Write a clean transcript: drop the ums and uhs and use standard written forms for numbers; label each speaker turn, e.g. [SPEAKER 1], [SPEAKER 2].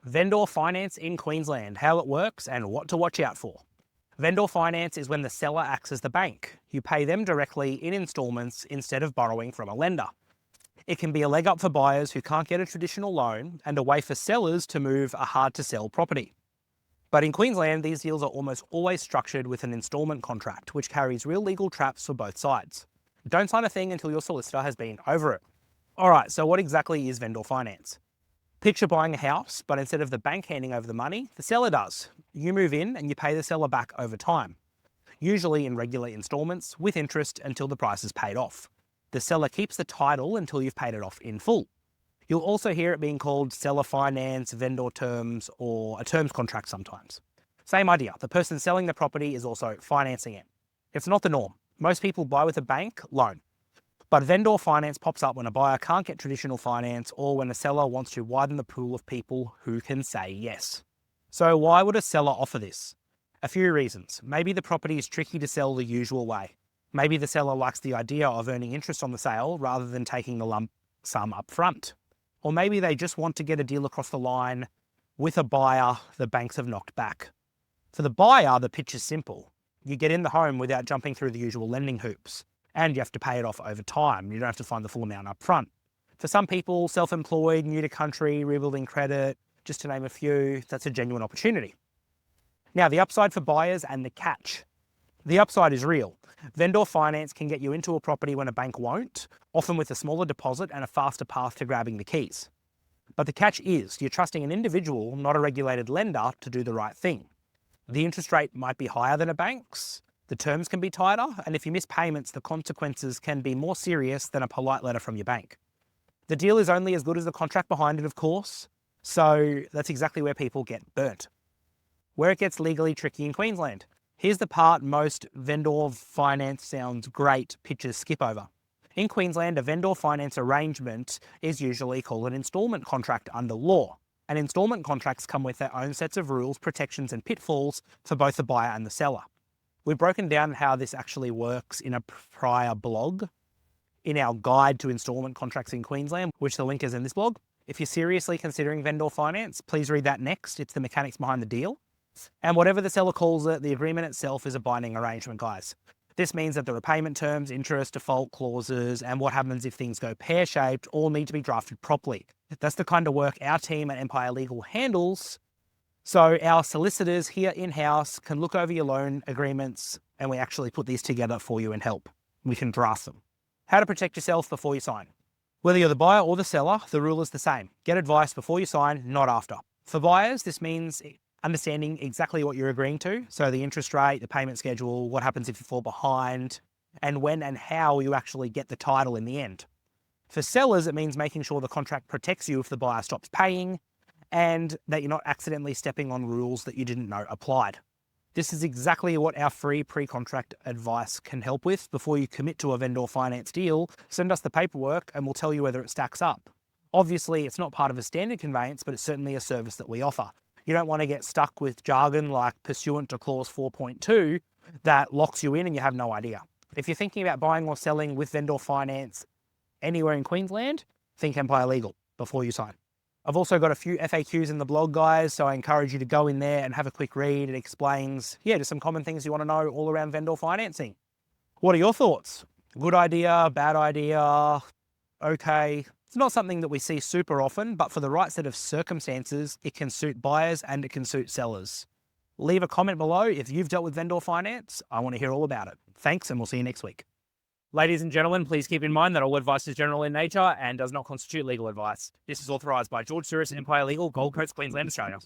[SPEAKER 1] Vendor finance in Queensland, how it works and what to watch out for. Vendor finance is when the seller acts as the bank. You pay them directly in instalments instead of borrowing from a lender. It can be a leg up for buyers who can't get a traditional loan and a way for sellers to move a hard to sell property. But in Queensland, these deals are almost always structured with an instalment contract, which carries real legal traps for both sides. Don't sign a thing until your solicitor has been over it. All right, so what exactly is vendor finance? Picture buying a house, but instead of the bank handing over the money, the seller does. You move in and you pay the seller back over time, usually in regular instalments with interest until the price is paid off. The seller keeps the title until you've paid it off in full. You'll also hear it being called seller finance, vendor terms, or a terms contract sometimes. Same idea, the person selling the property is also financing it. It's not the norm. Most people buy with a bank loan. But vendor finance pops up when a buyer can't get traditional finance or when a seller wants to widen the pool of people who can say yes. So why would a seller offer this? A few reasons. Maybe the property is tricky to sell the usual way. Maybe the seller likes the idea of earning interest on the sale rather than taking the lump sum up front. Or maybe they just want to get a deal across the line with a buyer the banks have knocked back. For the buyer, the pitch is simple. You get in the home without jumping through the usual lending hoops. And you have to pay it off over time. You don't have to find the full amount up front. For some people, self-employed, new to country, rebuilding credit, just to name a few, that's a genuine opportunity. Now, the upside for buyers and the catch. The upside is real. Vendor finance can get you into a property when a bank won't, often with a smaller deposit and a faster path to grabbing the keys. But the catch is you're trusting an individual, not a regulated lender, to do the right thing. The interest rate might be higher than a bank's, the terms can be tighter, and if you miss payments, the consequences can be more serious than a polite letter from your bank. The deal is only as good as the contract behind it, of course, so that's exactly where people get burnt. Where it gets legally tricky in Queensland. Here's the part most vendor finance sounds great pitches skip over. In Queensland, a vendor finance arrangement is usually called an instalment contract under law. And instalment contracts come with their own sets of rules, protections, and pitfalls for both the buyer and the seller. We've broken down how this actually works in a prior blog in our guide to instalment contracts in Queensland, which the link is in this blog. If you're seriously considering vendor finance, please read that next. It's the mechanics behind the deal. And whatever the seller calls it, the agreement itself is a binding arrangement, guys. This means that the repayment terms, interest, default clauses, and what happens if things go pear-shaped all need to be drafted properly. That's the kind of work our team at Empire Legal handles. So our solicitors here in-house can look over your loan agreements and we actually put these together for you and help. We can draft them. How to protect yourself before you sign. Whether you're the buyer or the seller, the rule is the same. Get advice before you sign, not after. For buyers, this means understanding exactly what you're agreeing to. So the interest rate, the payment schedule, what happens if you fall behind, and when and how you actually get the title in the end. For sellers, it means making sure the contract protects you if the buyer stops paying, and that you're not accidentally stepping on rules that you didn't know applied. This is exactly what our free pre-contract advice can help with. Before you commit to a vendor finance deal, send us the paperwork and we'll tell you whether it stacks up. Obviously, it's not part of a standard conveyance, but it's certainly a service that we offer. You don't want to get stuck with jargon like pursuant to clause 4.2 that locks you in and you have no idea. If you're thinking about buying or selling with vendor finance anywhere in Queensland, think Empire Legal before you sign. I've also got a few FAQs in the blog, guys, so I encourage you to go in there and have a quick read. It explains, just some common things you want to know all around vendor financing. What are your thoughts? Good idea, bad idea, okay? It's not something that we see super often, but for the right set of circumstances, it can suit buyers and it can suit sellers. Leave a comment below if you've dealt with vendor finance. I want to hear all about it. Thanks, and we'll see you next week. Ladies and gentlemen, please keep in mind that all advice is general in nature and does not constitute legal advice. This is authorised by George Souris, Empire Legal, Gold Coast, Queensland, Australia.